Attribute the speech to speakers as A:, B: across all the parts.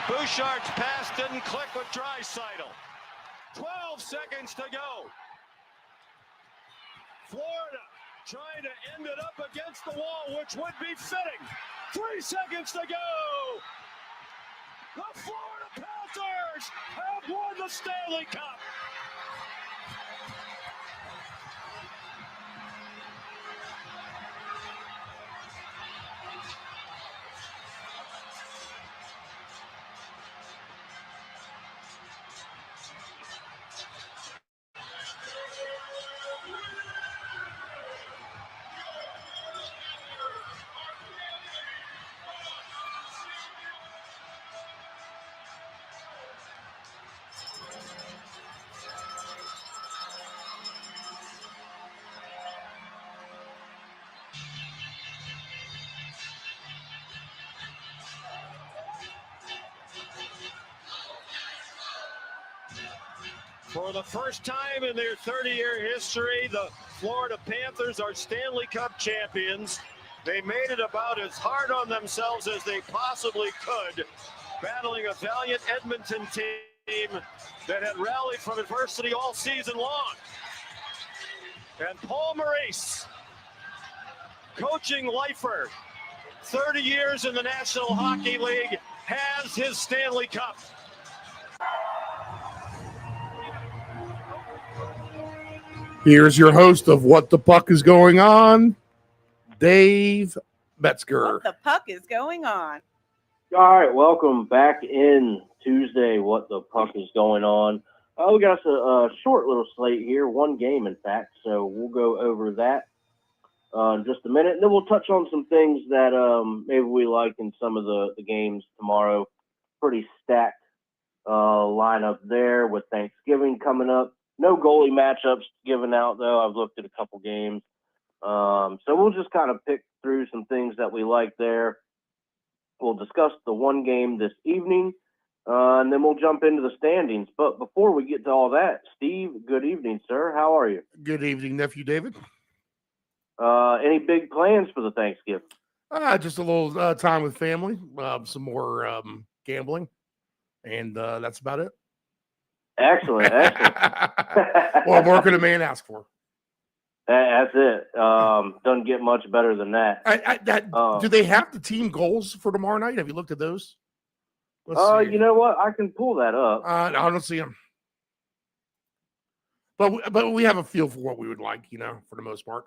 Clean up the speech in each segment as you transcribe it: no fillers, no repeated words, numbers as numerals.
A: Bouchard's pass didn't click with Draisaitl. 12 seconds to go. Florida trying to end it up against the wall, which would be fitting. 3 seconds to go. The Florida Panthers have won the Stanley Cup. For the first time in their 30-year history, the Florida Panthers are Stanley Cup champions. They made it about as hard on themselves as they possibly could, battling a valiant Edmonton team that had rallied from adversity all season long. And Paul Maurice, coaching lifer, 30 years in the National Hockey League, has his Stanley Cup.
B: Here's your host of What the Puck is Going On, Dave Metzger.
C: What the puck is going on?
D: All right, welcome back in Tuesday. What the puck is going on? We got a short little slate here, one game in fact, so we'll go over that in just a minute, and then we'll touch on some things that maybe we like in some of the games tomorrow. Pretty stacked lineup there with Thanksgiving coming up. No goalie matchups given out, though. I've looked at a couple games. So we'll just kind of pick through some things that we like there. We'll discuss the one game this evening, and then we'll jump into the standings. But before we get to all that, Steve, good evening, sir. How are you?
B: Good evening, nephew David.
D: Any big plans for the Thanksgiving?
B: Just a little time with family, some more gambling, and that's about it.
D: Excellent.
B: Well, more could a man ask for?
D: That's it. Doesn't get much better than that.
B: Do they have the team goals for tomorrow night? Have you looked at those?
D: You know what? I can pull that up.
B: I don't see them. But we have a feel for what we would like, for the most part.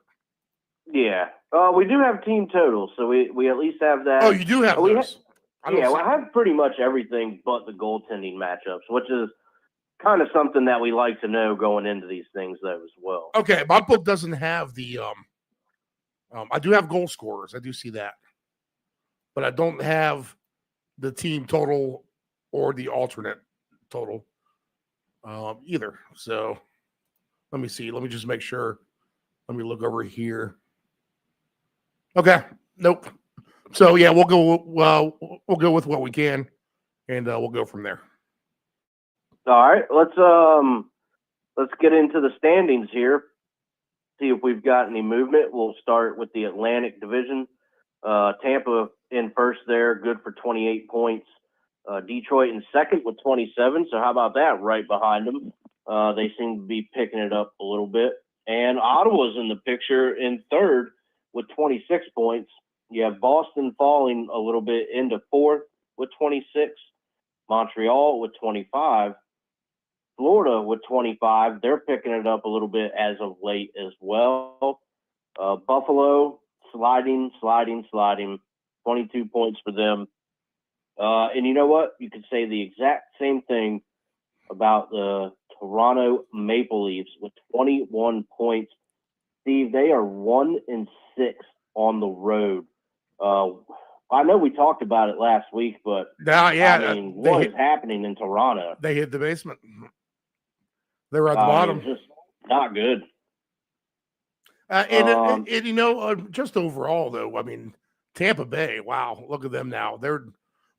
D: Yeah. We do have team totals, so we at least have that.
B: Oh, you do have those?
D: I have pretty much everything but the goaltending matchups, which is kind of something that we like to know going into these things, though, as well.
B: Okay, my book doesn't have the I do have goal scorers. I do see that. But I don't have the team total or the alternate total either. So let me see. Let me just make sure. Let me look over here. Okay. Nope. So yeah, we'll go with what we can, and we'll go from there.
D: All right, let's get into the standings here. See if we've got any movement. We'll start with the Atlantic Division. Tampa in first there, good for 28 points. Detroit in second with 27. So how about that? Right behind them. They seem to be picking it up a little bit. And Ottawa's in the picture in third with 26 points. You have Boston falling a little bit into fourth with 26. Montreal with 25. Florida with 25. They're picking it up a little bit as of late as well. Buffalo sliding. 22 points for them. And you know what? You could say the exact same thing about the Toronto Maple Leafs with 21 points. Steve, they are 1-6 on the road. I know we talked about it last week, but what is happening in Toronto?
B: They hit the basement. They were at the bottom.
D: Just not good.
B: Just overall, though, I mean, Tampa Bay, wow, look at them now.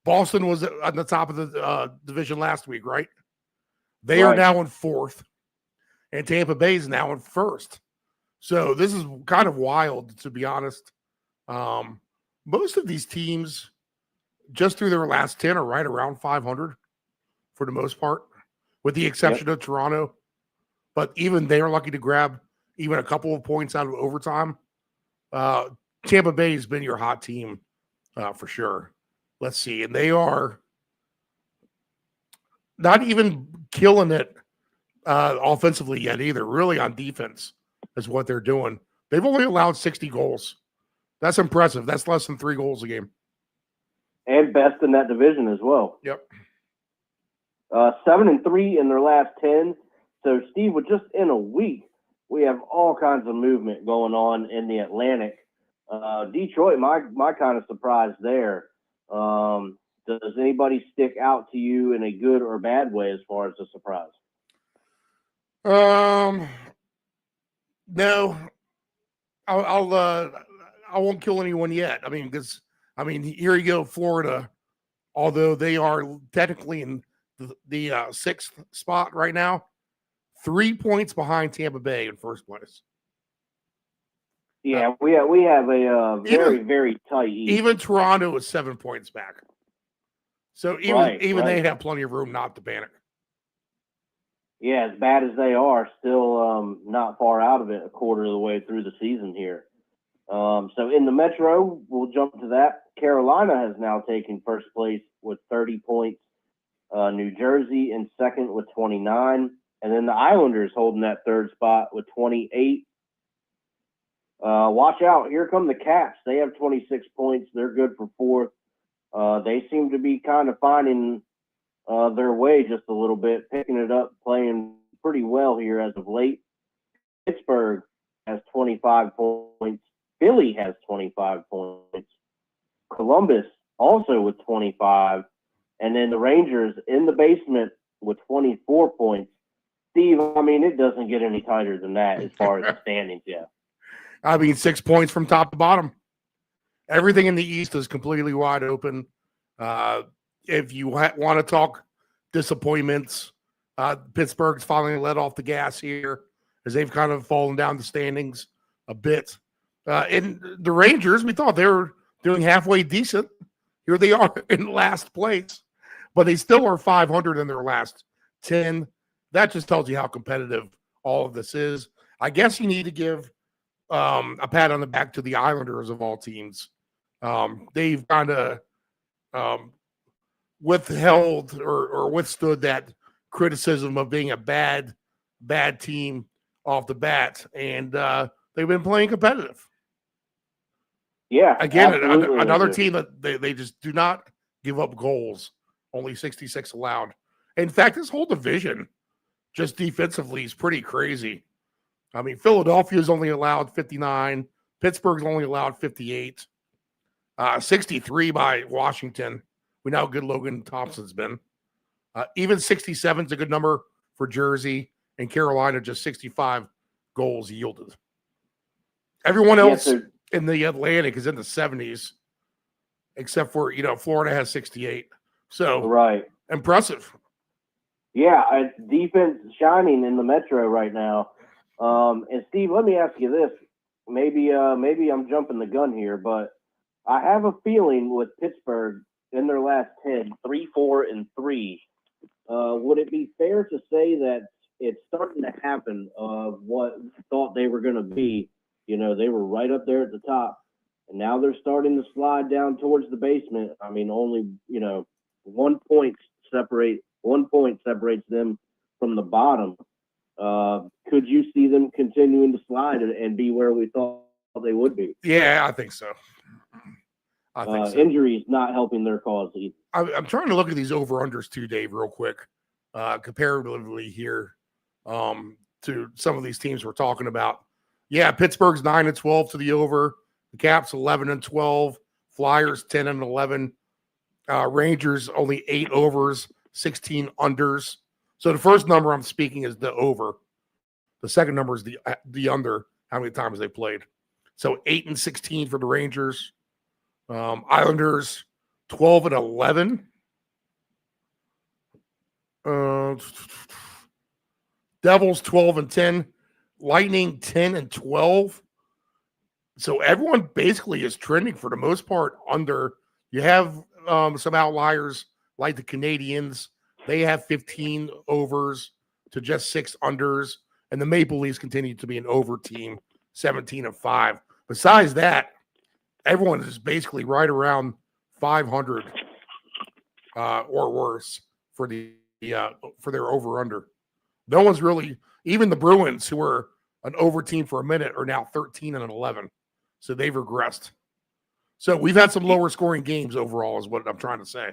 B: Boston was on the top of the division last week, right? They are now in fourth, and Tampa Bay is now in first. So this is kind of wild, to be honest. Most of these teams just through their last 10 are right around 500 for the most part, with the exception of Toronto. But even they are lucky to grab even a couple of points out of overtime. Tampa Bay has been your hot team for sure. Let's see. And they are not even killing it offensively yet either. Really on defense is what they're doing. They've only allowed 60 goals. That's impressive. That's less than 3 goals a game.
D: And best in that division as well.
B: Yep.
D: 7-3 in their last 10. So, Steve, with just in a week, we have all kinds of movement going on in the Atlantic. Detroit, my kind of surprise there. Does anybody stick out to you in a good or bad way as far as a surprise?
B: No. I won't kill anyone yet. I mean, here you go, Florida. Although they are technically in the 6th spot right now, 3 points behind Tampa Bay in first place.
D: Yeah, we have a very tight East.
B: Even Toronto is 7 points back. So even they have plenty of room not to panic.
D: Yeah, as bad as they are, still not far out of it a quarter of the way through the season here. So in the Metro, we'll jump to that. Carolina has now taken first place with 30 points. New Jersey in second with 29. And then the Islanders holding that third spot with 28. Watch out. Here come the Caps. They have 26 points. They're good for fourth. They seem to be kind of finding their way just a little bit, picking it up, playing pretty well here as of late. Pittsburgh has 25 points. Philly has 25 points. Columbus also with 25. And then the Rangers in the basement with 24 points. Steve, I mean, it doesn't get any tighter than that as far as the standings, yeah.
B: I mean, 6 points from top to bottom. Everything in the East is completely wide open. If you want to talk disappointments, Pittsburgh's finally let off the gas here as they've kind of fallen down the standings a bit. And the Rangers, we thought they were doing halfway decent. Here they are in last place, but they still are 500 in their last 10. That just tells you how competitive all of this is. I guess you need to give a pat on the back to the Islanders of all teams. They've kind of withheld or withstood that criticism of being a bad team off the bat, and they've been playing competitive.
D: Yeah.
B: Again, another team that they just do not give up goals, only 66 allowed. In fact, this whole division, just defensively, is pretty crazy. I mean, Philadelphia's only allowed 59. Pittsburgh's only allowed 58. 63 by Washington. We know how good Logan Thompson's been. Even 67 is a good number for Jersey, and Carolina just 65 goals yielded. Everyone else in the Atlantic is in the 70s, except for, Florida has 68. So,
D: right.
B: Impressive.
D: Yeah, defense shining in the Metro right now. And Steve, let me ask you this. Maybe I'm jumping the gun here, but I have a feeling with Pittsburgh in their last 10, 3-4-3. Would it be fair to say that it's starting to happen of what we thought they were going to be? They were right up there at the top, and now they're starting to slide down towards the basement. I mean, only 1 point separates them from the bottom. Could you see them continuing to slide and be where we thought they would be?
B: Yeah, I think so.
D: Injuries not helping their cause either.
B: I'm trying to look at these over-unders too, Dave, real quick, comparatively here to some of these teams we're talking about. Yeah, Pittsburgh's 9-12 to the over. The Caps 11-12. Flyers 10-11. Rangers only 8 overs, 16 unders. So the first number I'm speaking is the over. The second number is the under, how many times they played. So 8-16 for the Rangers. Islanders 12-11. Devils 12-10. Lightning 10-12. So everyone basically is trending for the most part under, You have some outliers like the Canadians. They have 15 overs to just 6 unders, and the Maple Leafs continue to be an over team, 17-5. Besides that, everyone is basically right around 500 or worse for their over under. No one's really, even the Bruins, who were an over team for a minute, are now 13-11. So they've regressed. So we've had some lower scoring games overall, is what I'm trying to say.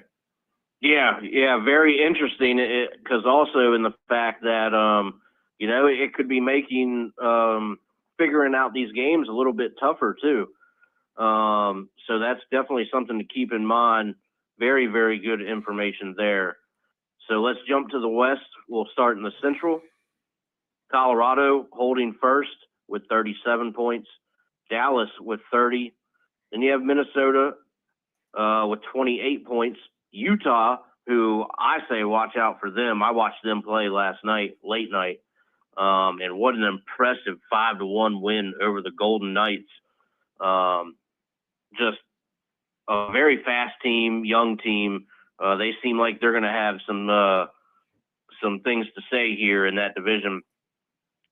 D: Yeah, very interesting. Because also in the fact that it could be making figuring out these games a little bit tougher too. So that's definitely something to keep in mind. Very, very good information there. So let's jump to the West. We'll start in the Central. Colorado holding first with 37 points. Dallas with 30. Then you have Minnesota with 28 points. Utah, who I say watch out for them. I watched them play last night, late night. And what an impressive 5-1 win over the Golden Knights. Just a very fast team, young team. They seem like they're going to have some things to say here in that division.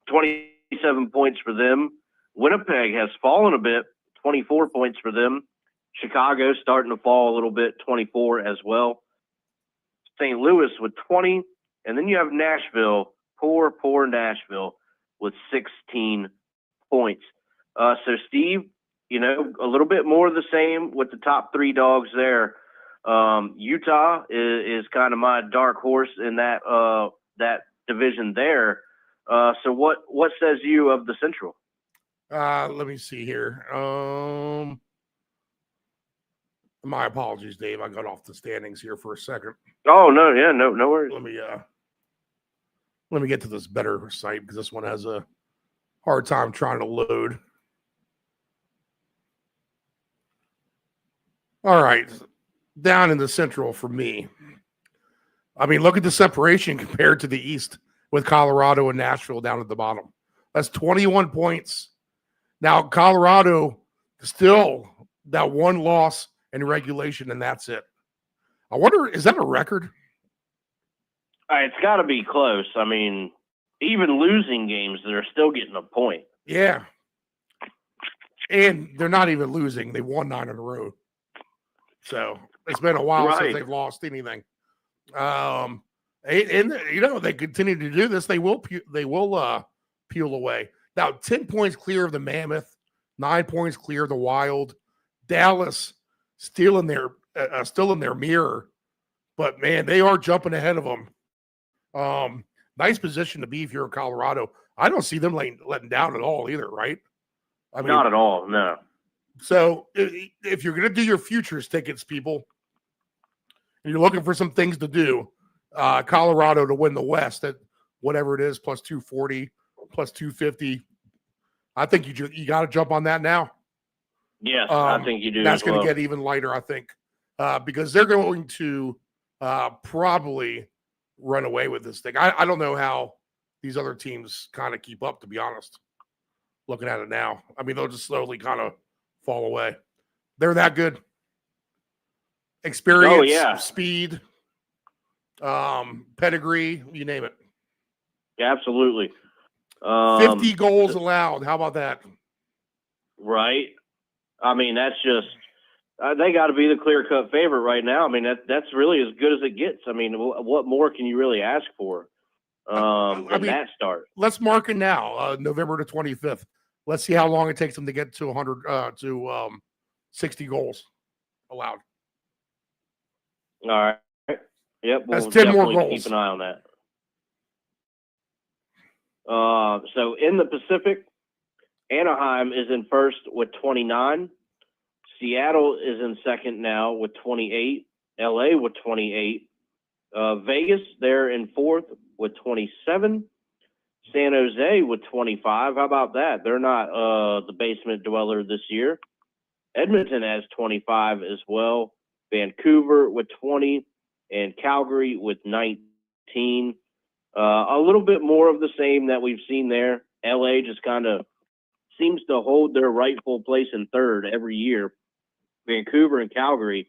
D: 27 points for them. Winnipeg has fallen a bit, 24 points for them. Chicago starting to fall a little bit, 24 as well. St. Louis with 20. And then you have Nashville, poor Nashville, with 16 points. So, Steve, a little bit more of the same with the top 3 dogs there. Utah is kind of my dark horse in that division there. So what says you of the Central?
B: Let me see here. My apologies, Dave. I got off the standings here for a second.
D: Oh no, yeah, no worries.
B: Let me get to this better site because this one has a hard time trying to load. All right, down in the Central for me. I mean, look at the separation compared to the East with Colorado and Nashville down at the bottom. That's 21 points. Now, Colorado still that one loss in regulation, and that's it. I wonder, is that a record?
D: It's got to be close. I mean, even losing games, they're still getting a point.
B: Yeah. And they're not even losing. They won 9 in a row. So it's been a while since they've lost anything. And they continue to do this. They will peel away. Now, 10 points clear of the Mammoth, 9 points clear of the Wild. Dallas still in their mirror, but man, they are jumping ahead of them. Nice position to be if you're in Colorado. I don't see them letting down at all either, right? I mean,
D: not at all, no.
B: So if you're going to do your futures tickets, people, and you're looking for some things to do, Colorado to win the West at whatever it is, plus 240, plus 250. I think you got to jump on that now.
D: Yes, I think you do.
B: That's going to get even lighter, I think, because they're going to probably run away with this thing. I don't know how these other teams kind of keep up, to be honest. Looking at it now, I mean, they'll just slowly kind of fall away. They're that good. Experience, speed, pedigree, you name it.
D: Yeah, absolutely.
B: 50 goals allowed. How about that?
D: Right. I mean, that's just they got to be the clear-cut favorite right now. I mean, that's really as good as it gets. I mean, what more can you really ask for that start?
B: Let's mark it now, November the 25th. Let's see how long it takes them to get to 100 to 60 goals allowed.
D: All right. Yep.
B: That's
D: we'll
B: 10 more goals.
D: Keep an eye on that. So in the Pacific, Anaheim is in first with 29. Seattle is in second now with 28. LA with 28. Vegas, they're in fourth with 27. San Jose with 25. How about that? They're not the basement dweller this year. Edmonton has 25 as well. Vancouver with 20 and Calgary with 19. A little bit more of the same that we've seen there. LA just kind of seems to hold their rightful place in third every year. Vancouver and Calgary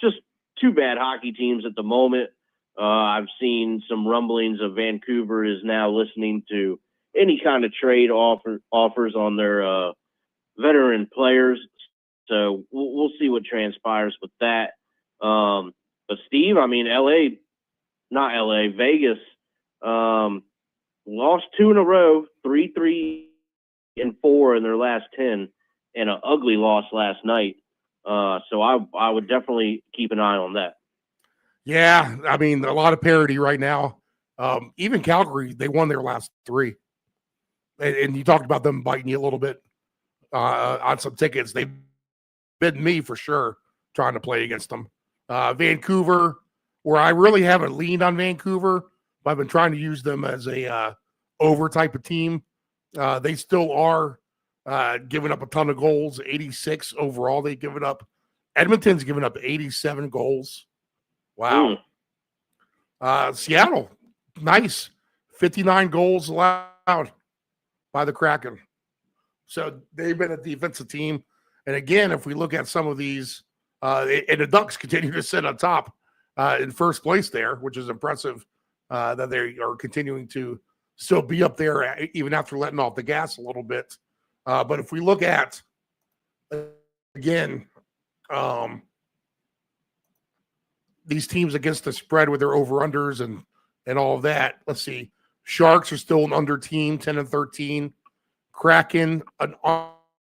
D: just two bad hockey teams at the moment. I've seen some rumblings of Vancouver is now listening to any kind of trade offers on their veteran players. So we'll see what transpires with that. But Steve, I mean, Vegas, lost 2 in a row, 3-3-4 in their last 10, and an ugly loss last night. So I would definitely keep an eye on that.
B: Yeah, I mean, a lot of parity right now. Even Calgary, they won their last 3. And you talked about them biting you a little bit on some tickets. They bid me for sure trying to play against them. Vancouver, where I really haven't leaned on Vancouver, but I've been trying to use them as a over type of team. They still are giving up a ton of goals, 86 overall they've given up. Edmonton's given up 87 goals. Wow. Seattle, nice. 59 goals allowed by the Kraken. So they've been a defensive team. And again, if we look at some of these, and the Ducks continue to sit on top in first place there, which is impressive that they are continuing to still be up there even after letting off the gas a little bit. But if we look at, again, these teams against the spread with their over-unders and all of that, let's see. Sharks are still an under team, 10-13. Kraken, an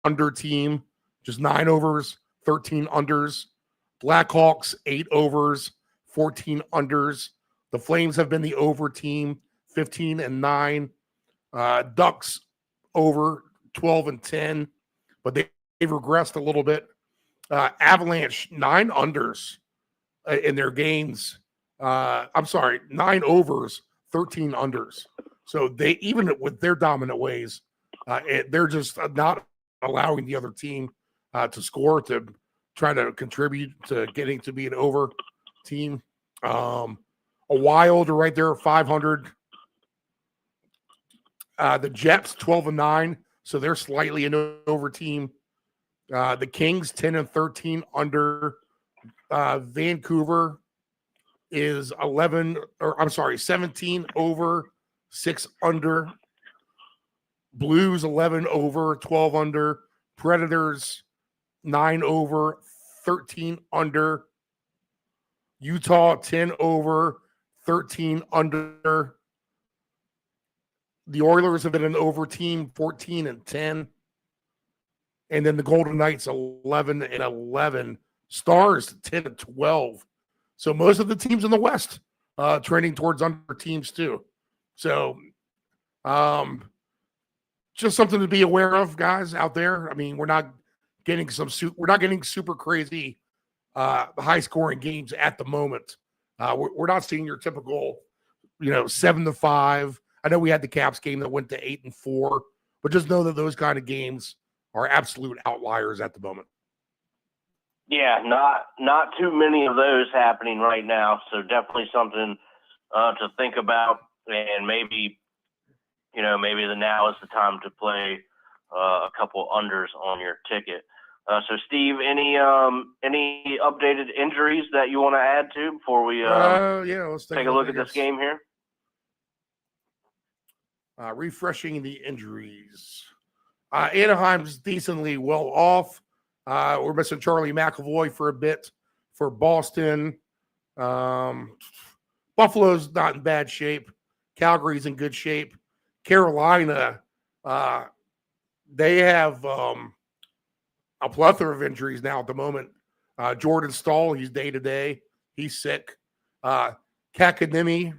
B: under team, just 9 overs, 13 unders. Blackhawks, 8 overs, 14 unders. The Flames have been the over team, 15-9. Ducks over 12-10, but they've regressed a little bit. Avalanche, 9 unders in their games. 9 overs, 13 unders. So they, even with their dominant ways, they're just not allowing the other team to score, to try to contribute to getting to be an over team. A Wild are right there at 500. The Jets 12-9, so they're slightly an over team. The Kings 10-13 under. Vancouver is 17 over, 6 under. Blues 11 over, 12 under. Predators 9 over, 13 under. Utah 10 over, 13 under. The Oilers have been an over team, 14-10. And then the Golden Knights 11-11. Stars 10-12. So most of the teams in the West trending towards under teams too. So just something to be aware of, guys, out there. I mean, we're not getting super crazy high scoring games at the moment. We're not seeing your typical, 7-5. I know we had the Caps game that went to 8-4, but just know that those kind of games are absolute outliers at the moment.
D: Yeah, not too many of those happening right now. So definitely something to think about, and maybe the now is the time to play a couple unders on your ticket. So Steve, any updated injuries that you want to add to before we
B: let's
D: take a look at this game here?
B: Refreshing the injuries. Anaheim's decently well off. We're missing Charlie McAvoy for a bit for Boston. Buffalo's not in bad shape. Calgary's in good shape. Carolina, they have a plethora of injuries now at the moment. Jordan Stahl, he's day-to-day. He's sick. Kakanemi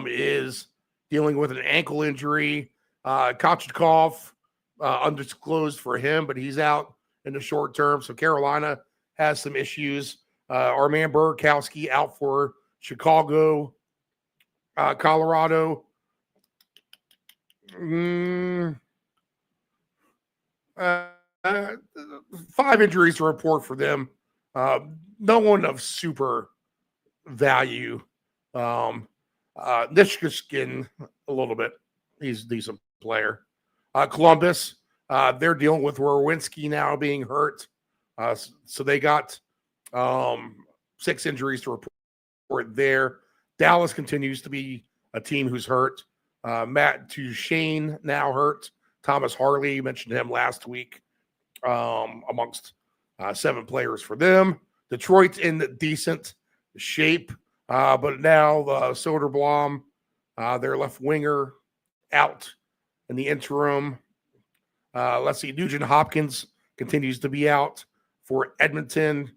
B: is dealing with an ankle injury. Kochetkov, undisclosed for him, but he's out in the short term. So Carolina has some issues. Our man Burakovsky out for Chicago. Colorado. 5 injuries to report for them. No one of super value. Nishkin a little bit. He's a decent player. Columbus, they're dealing with Rowinski now being hurt. So they got 6 injuries to report there. Dallas continues to be a team who's hurt. Matt Duchene now hurt. Thomas Harley, you mentioned him last week, amongst 7 players for them. Detroit's in decent shape, but now Soderblom, their left winger, out in the interim. Let's see, Nugent Hopkins continues to be out for Edmonton.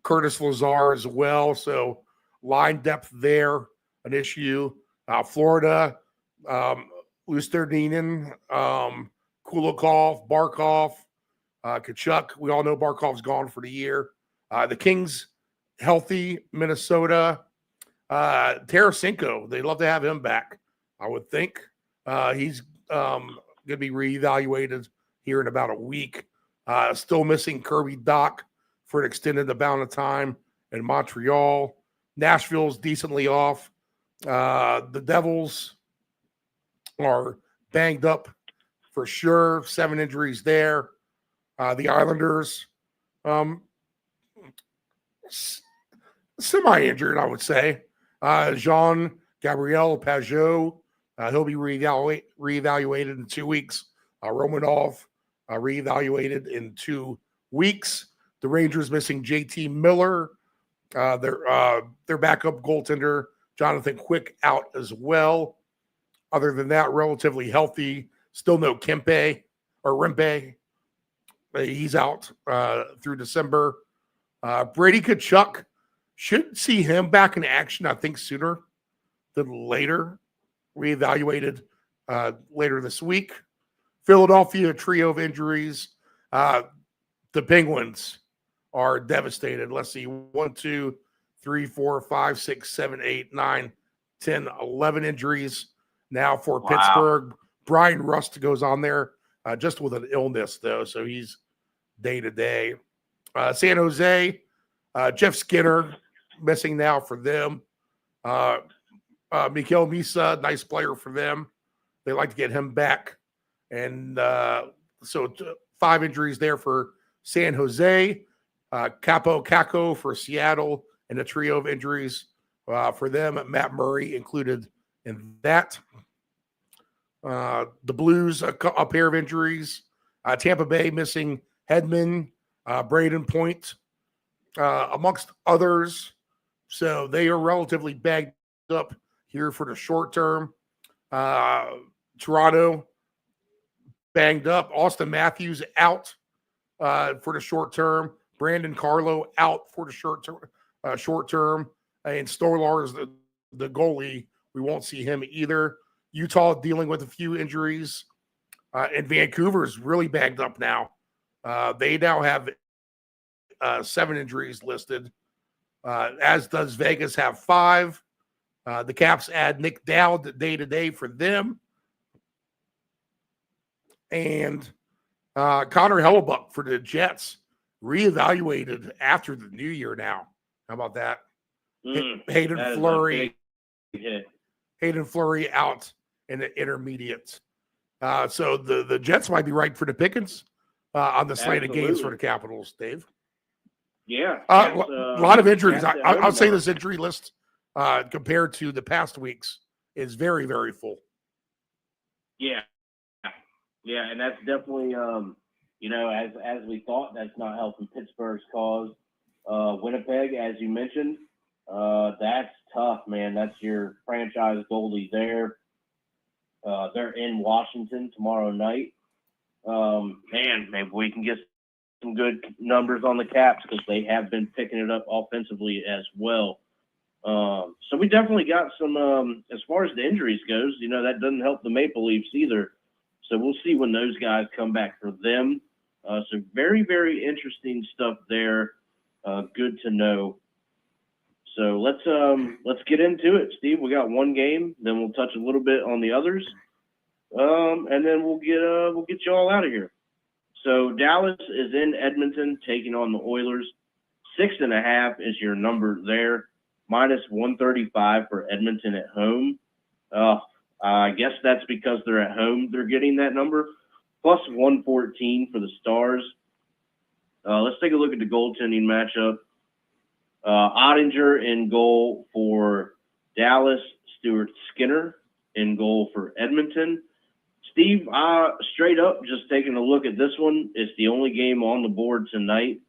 B: Curtis Lazar as well. So line depth there, an issue. Florida, Lusterinen, Kulikov, Barkov, Kachuk. We all know Barkov's gone for the year. The Kings, healthy. Minnesota, Tarasenko. They'd love to have him back, I would think. He's going to be reevaluated here in about a week. Still missing Kirby Doc for an extended amount of time in Montreal. Nashville's decently off. The Devils are banged up for sure. 7 injuries there. The Islanders, semi-injured, I would say. Jean-Gabriel Pajot, he'll be reevaluated in 2 weeks. Romanov, reevaluated in 2 weeks. The Rangers missing JT Miller. Their backup goaltender, Jonathan Quick, out as well. Other than that, relatively healthy. Still no Rimpe. He's out through December. Brady Kachuk, should see him back in action, I think, sooner than later. Reevaluated later this week. Philadelphia, trio of injuries. The Penguins are devastated. Let's see, 1, 2, 3, 4, 5, 6, 7, 8, 9, 10, 11 injuries now for Pittsburgh. Brian Rust goes on there just with an illness, though, so he's day-to-day. San Jose, Jeff Skinner missing now for them. Mikhail Misa, nice player for them. They like to get him back. And so 5 injuries there for San Jose. Capo Caco for Seattle, and a trio of injuries for them. Matt Murray included in that. The Blues, a pair of injuries. Tampa Bay missing Hedman, Braden Point, amongst others. So they are relatively bagged up here for the short term. Toronto, banged up. Austin Matthews out for the short term. Brandon Carlo out for the short term. And Stolar is the goalie. We won't see him either. Utah dealing with a few injuries. And Vancouver is really bagged up now. They now have 7 injuries listed, as does Vegas have 5. The Caps add Nick Dowd day-to-day for them. And Connor Hellebuck for the Jets, reevaluated after the new year now. How about that? Hayden Fleury. Hayden Fleury out in the intermediate. So the Jets might be right for the pickings on the slate of games for the Capitals, Dave.
E: Yeah.
B: A lot of injuries. I'll say this injury list compared to the past weeks is very, very full.
E: Yeah. Yeah, and that's definitely, as we thought, that's not helping Pittsburgh's cause. Winnipeg, as you mentioned, that's tough, man. That's your franchise goalie there. They're in Washington tomorrow night. Man, maybe we can get some good numbers on the Caps because they have been picking it up offensively as well. So we definitely got some, as far as the injuries goes, that doesn't help the Maple Leafs either. So we'll see when those guys come back for them. So very, very interesting stuff there. Good to know. So let's get into it, Steve. We got one game, then we'll touch a little bit on the others, and then we'll get you all out of here. So Dallas is in Edmonton taking on the Oilers. 6.5 is your number there. -135 for Edmonton at home. I guess that's because they're at home. They're getting that number. +114 for the Stars. Let's take a look at the goaltending matchup. Ottinger in goal for Dallas. Stuart Skinner in goal for Edmonton. Steve, straight up, just taking a look at this one, it's the only game on the board tonight.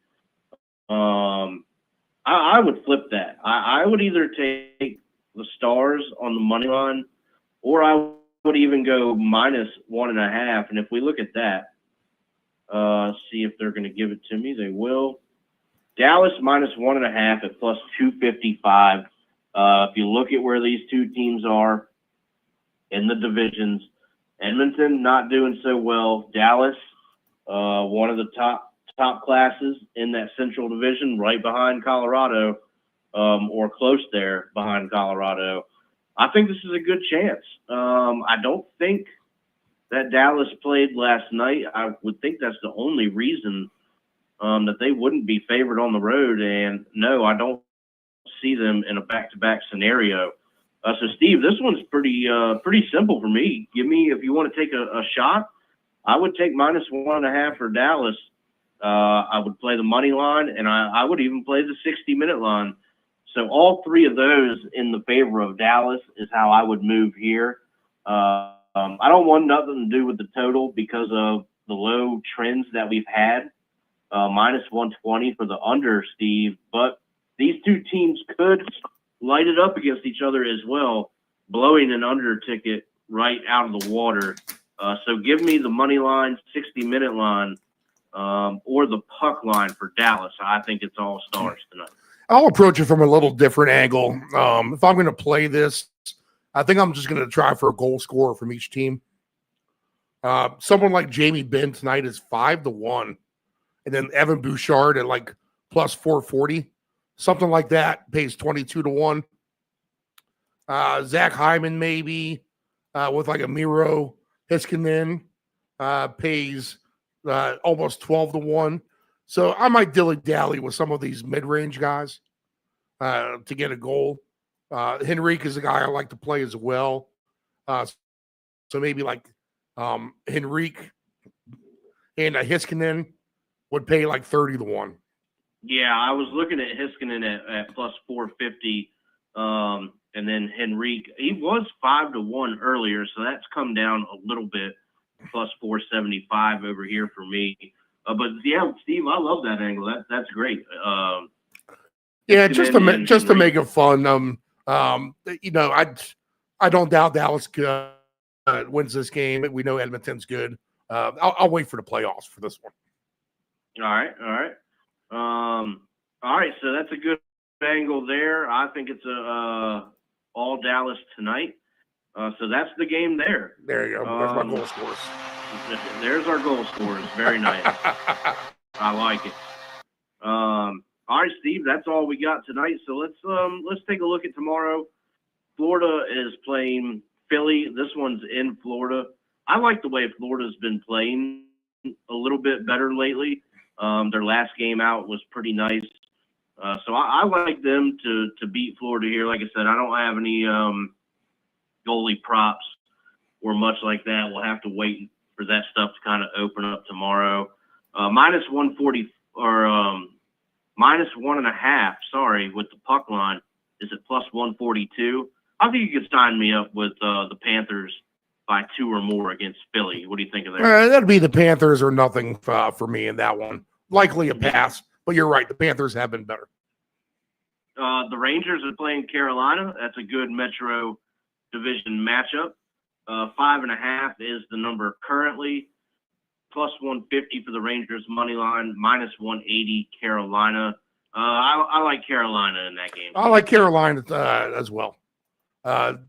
E: I would flip that. I would either take the Stars on the money line, or I would even go -1.5. And if we look at that, see if they're going to give it to me. They will. Dallas -1.5 at +255. If you look at where these two teams are in the divisions, Edmonton not doing so well. Dallas, one of the top classes in that Central Division, right behind Colorado, or close there behind Colorado. I think this is a good chance. I don't think that Dallas played last night. I would think that's the only reason that they wouldn't be favored on the road. And no, I don't see them in a back-to-back scenario. So Steve, this one's pretty simple for me. Give me, if you want to take a shot, I would take -1.5 for Dallas. I would play the money line, and I would even play the 60-minute line. So all three of those in the favor of Dallas is how I would move here. I don't want nothing to do with the total because of the low trends that we've had. -120 for the under, Steve. But these two teams could light it up against each other as well, blowing an under ticket right out of the water. So give me the money line, 60-minute line, or the puck line for Dallas. I think it's all Stars tonight.
B: I'll approach it from a little different angle. If I'm going to play this, I think I'm just going to try for a goal scorer from each team. Someone like Jamie Benn tonight is 5-1, and then Evan Bouchard at like +440, something like that, pays 22-1. Zach Hyman maybe with like a Miro Hiskinen pays almost 12-1. So I might dilly-dally with some of these mid-range guys to get a goal. Henrique is a guy I like to play as well. So maybe like Henrique and Hiskinen would pay like 30-1.
E: Yeah, I was looking at Hiskinen at +450, and then Henrique. He was 5-1 earlier, so that's come down a little bit, +475 over here for me. But yeah, Steve, I love that angle. That's great.
B: Yeah, just to make it fun. You know, I don't doubt Dallas wins this game. We know Edmonton's good. I'll wait for the playoffs for this one.
E: All right. So that's a good angle there. I think it's all Dallas tonight. So that's the game there.
B: There you go. There's my goal scores.
E: There's our goal scores. Very nice. I like it. All right, Steve, that's all we got tonight. So let's take a look at tomorrow. Florida is playing Philly. This one's in Florida. I like the way Florida's been playing a little bit better lately. Their last game out was pretty nice. So I like them to beat Florida here. Like I said, I don't have any goalie props or much like that. We'll have to wait for that stuff to kind of open up tomorrow. -140 or -1.5, sorry, with the puck line is at +142. I think you could sign me up with the Panthers by 2 or more against Philly. What do you think of that?
B: That'd be the Panthers or nothing for me in that one. Likely a pass, but you're right. The Panthers have been better.
E: The Rangers are playing Carolina. That's a good Metro Division matchup. 5.5 is the number currently. +150 for the Rangers money line. -180 Carolina. I like Carolina in that game.
B: I like Carolina as well.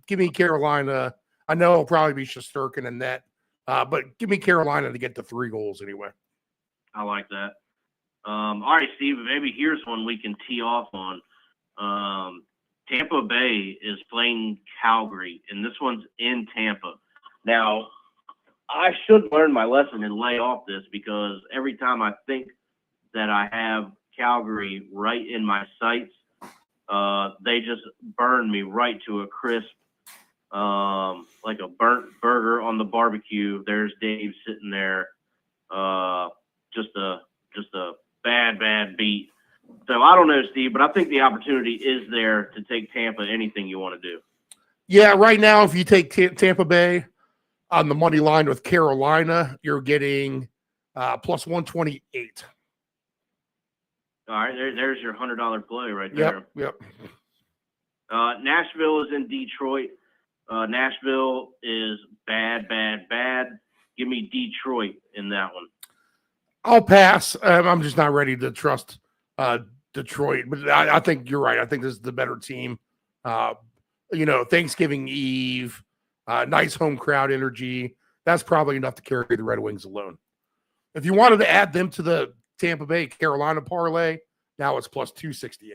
B: Give me Carolina. I know it'll probably be Shesterkin in net, but give me Carolina to get to 3 goals anyway.
E: I like that. All right, Steve, maybe here's one we can tee off on. Tampa Bay is playing Calgary, and this one's in Tampa. Now, I should learn my lesson and lay off this because every time I think that I have Calgary right in my sights, they just burn me right to a crisp, like a burnt burger on the barbecue. There's Dave sitting there, just a bad beat. So I don't know, Steve, but I think the opportunity is there to take Tampa anything you want to do.
B: Yeah, right now, if you take Tampa Bay on the money line with Carolina, you're getting plus 128.
E: All right, there's your $100 play right there.
B: Yep.
E: Nashville is in Detroit. Nashville is bad. Give me Detroit in that one.
B: I'll pass. I'm just not ready to trust Detroit, but I think you're right. I think this is the better team. Thanksgiving Eve, nice home crowd energy. That's probably enough to carry the Red Wings alone. If you wanted to add them to the Tampa Bay Carolina parlay, now it's plus 268.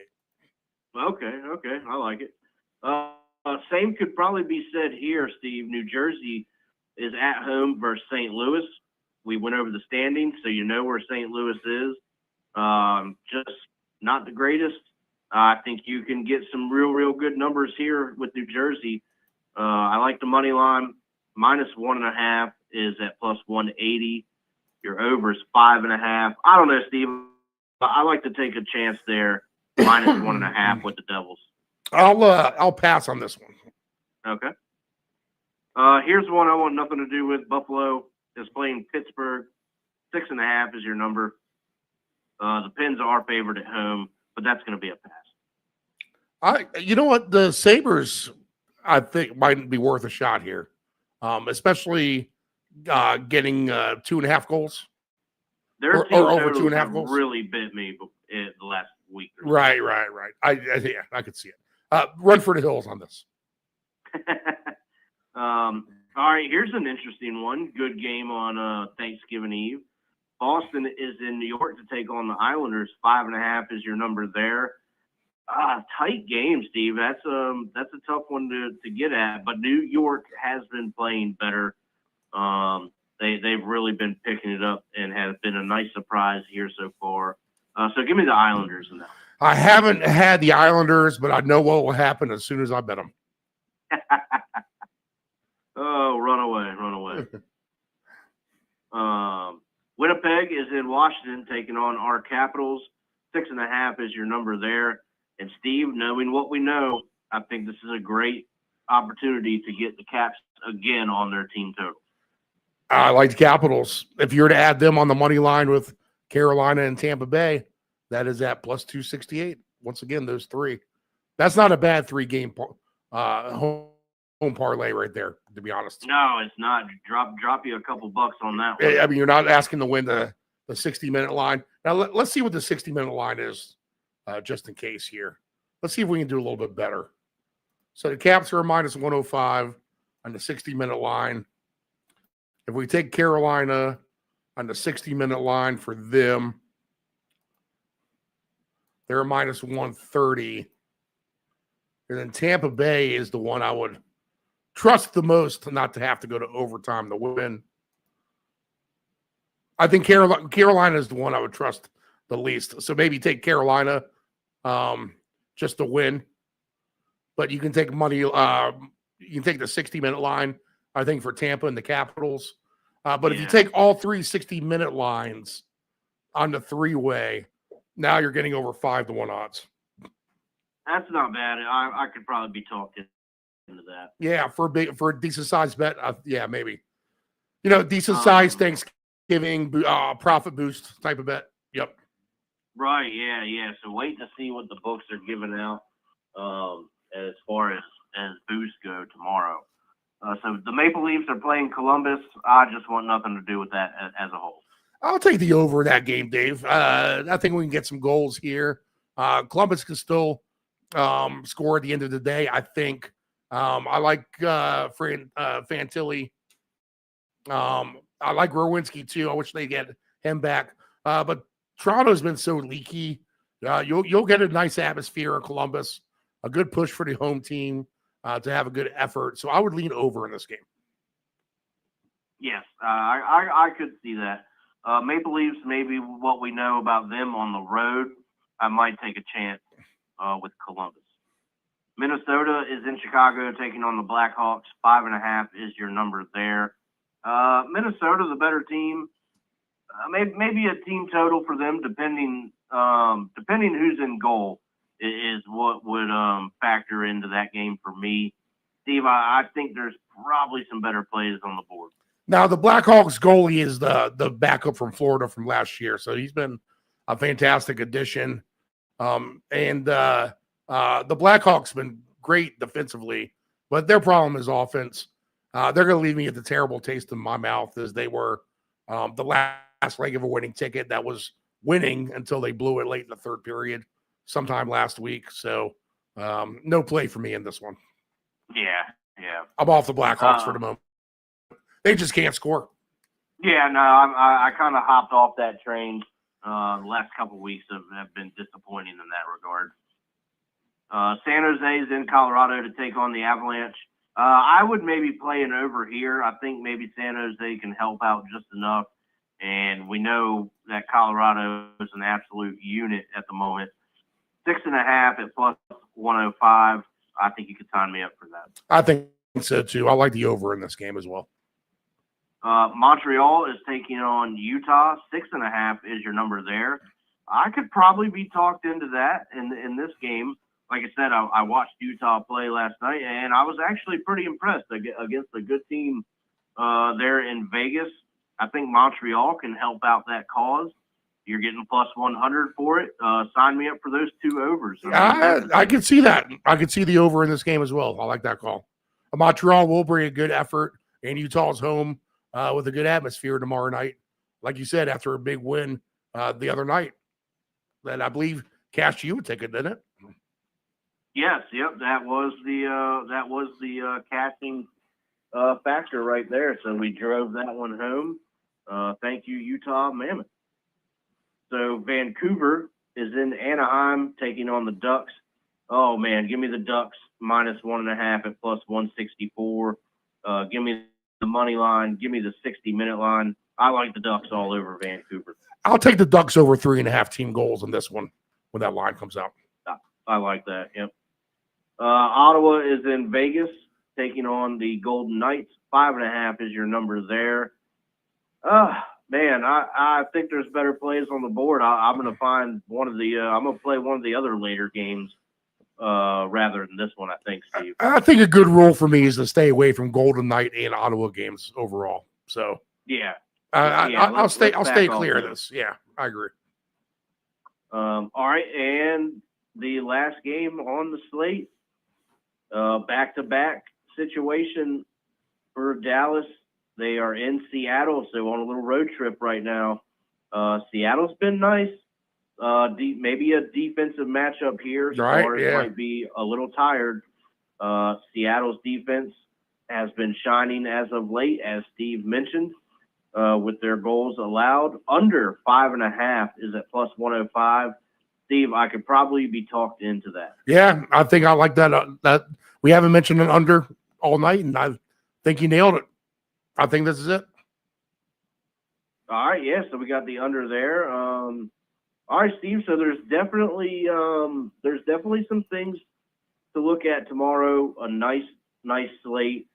E: Okay, I like it. Same could probably be said here, Steve. New Jersey is at home versus St. Louis. We went over the standings, so you know where St. Louis is. Just not the greatest. I think you can get some real good numbers here with New Jersey. I like the money line. Minus 1.5 is at plus 180. Your over is 5.5. I don't know, Steve. I like to take a chance there. Minus 1.5 with the Devils.
B: I'll pass on this one.
E: Okay. Here's one I want nothing to do with. Buffalo is playing Pittsburgh. 6.5 is your number. The Pens are favored at home, but that's going to be a pass.
B: You know what? The Sabres, I think, might be worth a shot here, especially getting 2.5 goals.
E: Their team
B: or over
E: totals
B: 2.5
E: have
B: goals.
E: Really bit me the last week. Or so.
B: Right. I could see it. Run for the hills on this.
E: All right, here's an interesting one. Good game on Thanksgiving Eve. Boston is in New York to take on the Islanders. 5.5 is your number there. Tight game, Steve. That's a tough one to get at. But New York has been playing better. They've really been picking it up and have been a nice surprise here so far. So give me the Islanders in that.
B: I haven't had the Islanders, but I know what will happen as soon as I bet them.
E: Oh, run away. Winnipeg is in Washington taking on our Capitals. 6.5 is your number there. And Steve, knowing what we know, I think this is a great opportunity to get the Caps again on their team total.
B: I like the Capitals. If you were to add them on the money line with Carolina and Tampa Bay, that is at plus 268. Once again, those three. That's not a bad 3-game home parlay right there, to be honest.
E: No, it's not. Drop you a couple bucks on that one.
B: I mean, you're not asking to win the 60-minute line. Now, let's see what the 60-minute line is, just in case here. Let's see if we can do a little bit better. So the Caps are a minus 105 on the 60-minute line. If we take Carolina on the 60-minute line for them, they're a minus 130. And then Tampa Bay is the one I would trust the most not to have to go to overtime to win. I think Carolina is the one I would trust the least. So maybe take Carolina just to win. But you can take money. You can take the 60-minute line, I think, for Tampa and the Capitals. But if you take all 3 60-minute lines on the 3-way, now you're getting over 5-1 odds.
E: That's not bad. I could probably be talked into that.
B: Yeah, for a decent size bet, yeah, maybe. Decent size Thanksgiving profit boost type of bet. Yep.
E: Right. Yeah. So wait to see what the books are giving out as far as boosts go tomorrow. So the Maple Leafs are playing Columbus. I just want nothing to do with that as a whole.
B: I'll take the over that game, Dave. I think we can get some goals here. Columbus can still score at the end of the day, I think. I like Fantilli. I like Rowinski too. I wish they get him back. But Toronto's been so leaky. You'll get a nice atmosphere in Columbus. A good push for the home team to have a good effort. So I would lean over in this game.
E: Yes, I could see that. Maple Leafs, maybe what we know about them on the road, I might take a chance with Columbus. Minnesota is in Chicago taking on the Blackhawks. 5.5 is your number there. Minnesota, the better team. Maybe a team total for them, depending
D: depending who's in goal is what would factor into that game for me. Steve, I think there's probably some better plays on the board.
B: Now, the Blackhawks goalie is the backup from Florida from last year, so he's been a fantastic addition. And the Blackhawks been great defensively, but their problem is offense. They're going to leave me at the terrible taste in my mouth as they were the last leg of a winning ticket that was winning until they blew it late in the third period sometime last week. So no play for me in this one.
D: Yeah.
B: I'm off the Blackhawks for the moment. They just can't score.
D: Yeah, no, I kind of hopped off that train. The last couple of weeks have been disappointing in that regard. San Jose is in Colorado to take on the Avalanche. I would maybe play an over here. I think maybe San Jose can help out just enough. And we know that Colorado is an absolute unit at the moment. 6.5 at plus 105. I think you could sign me up for that.
B: I think so too. I like the over in this game as well.
D: Montreal is taking on Utah. 6.5 is your number there. I could probably be talked into that in this game. Like I said, I watched Utah play last night, and I was actually pretty impressed against a good team there in Vegas. I think Montreal can help out that cause. You're getting plus 100 for it. Sign me up for those two overs.
B: I can see that. I can see the over in this game as well. I like that call. Montreal will bring a good effort, and Utah's home with a good atmosphere tomorrow night. Like you said, after a big win the other night, that I believe cashed you a ticket, didn't it?
D: Yes, yep. That was the casting factor right there. So we drove that one home. Thank you, Utah Mammoth. So Vancouver is in Anaheim taking on the Ducks. Oh man, give me the Ducks minus 1.5 at plus 164. Give me the money line. Give me the 60-minute line. I like the Ducks all over Vancouver.
B: I'll take the Ducks over 3.5 team goals in this one when that line comes out.
D: I like that. Yep. Ottawa is in Vegas taking on the Golden Knights. 5.5 is your number there. Man, I think there's better plays on the board. I'm going to find one of the. I'm going to play one of the other later games rather than this one. I think, Steve.
B: I think a good rule for me is to stay away from Golden Knight and Ottawa games overall. So
D: yeah,
B: I'll stay clear of this. Yeah, I agree.
D: All right, and the last game on the slate, back-to-back situation for Dallas. They are in Seattle, so on a little road trip right now. Seattle's been nice. Maybe a defensive matchup here. Stars might be a little tired. Seattle's defense has been shining as of late, as Steve mentioned, with their goals allowed. Under 5.5 is at plus 105. Steve, I could probably be talked into that.
B: Yeah, I think I like that. That we haven't mentioned an under all night, and I think you nailed it. I think this is it.
D: All right, yeah. So we got the under there. All right, Steve. So there's definitely some things to look at tomorrow. A nice slate.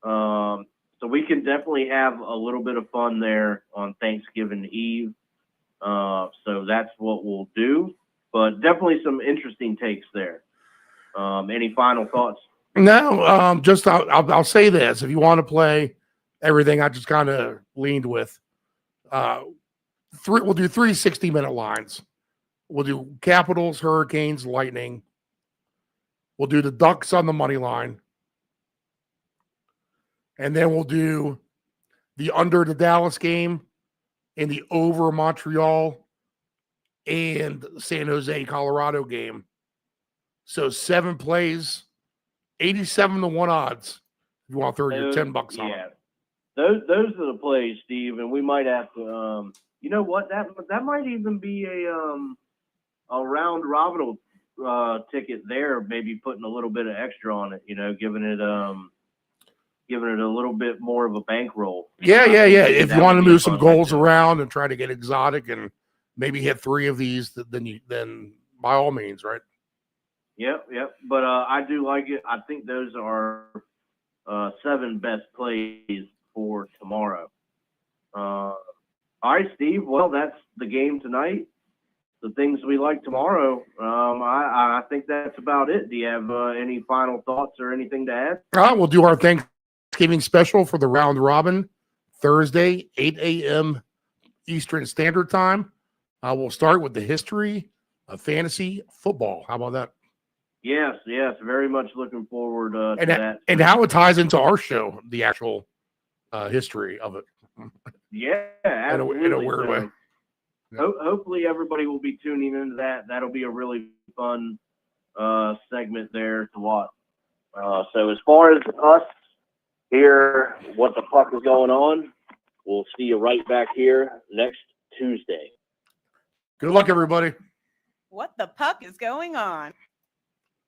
D: So we can definitely have a little bit of fun there on Thanksgiving Eve. So that's what we'll do. But definitely some interesting takes there. Any final thoughts?
B: No, just I'll say this. If you want to play everything I just kind of leaned with, we'll do 3 60-minute lines. We'll do Capitals, Hurricanes, Lightning. We'll do the Ducks on the money line. And then we'll do the under the Dallas game and the over Montreal and San Jose, Colorado game. So 7 plays, 87-1 odds. If you want to throw your $10 on it.
D: Those are the plays, Steve, and we might have to. You know what? That might even be a round robin ticket there. Maybe putting a little bit of extra on it. You know, giving it a little bit more of a bankroll.
B: Yeah. If you want to move some goals around and try to get exotic and maybe hit 3 of these, then by all means, right? Yep.
D: But I do like it. I think those are 7 best plays for tomorrow. All right, Steve. Well, that's the game tonight. the things we like tomorrow. I think that's about it. Do you have any final thoughts or anything to add?
B: We'll do our Thanksgiving special for the round robin Thursday, 8 a.m. Eastern Standard Time. We'll start with the history of fantasy football. How about that?
D: Yes, very much looking forward to that.
B: And how it ties into our show, the actual history of it.
D: Yeah, absolutely.
B: In a weird way.
D: Hopefully everybody will be tuning into that. That'll be a really fun segment there to watch. So as far as us here, what the fuck is going on, we'll see you right back here next Tuesday.
B: Good luck, everybody.
C: What the puck is going on?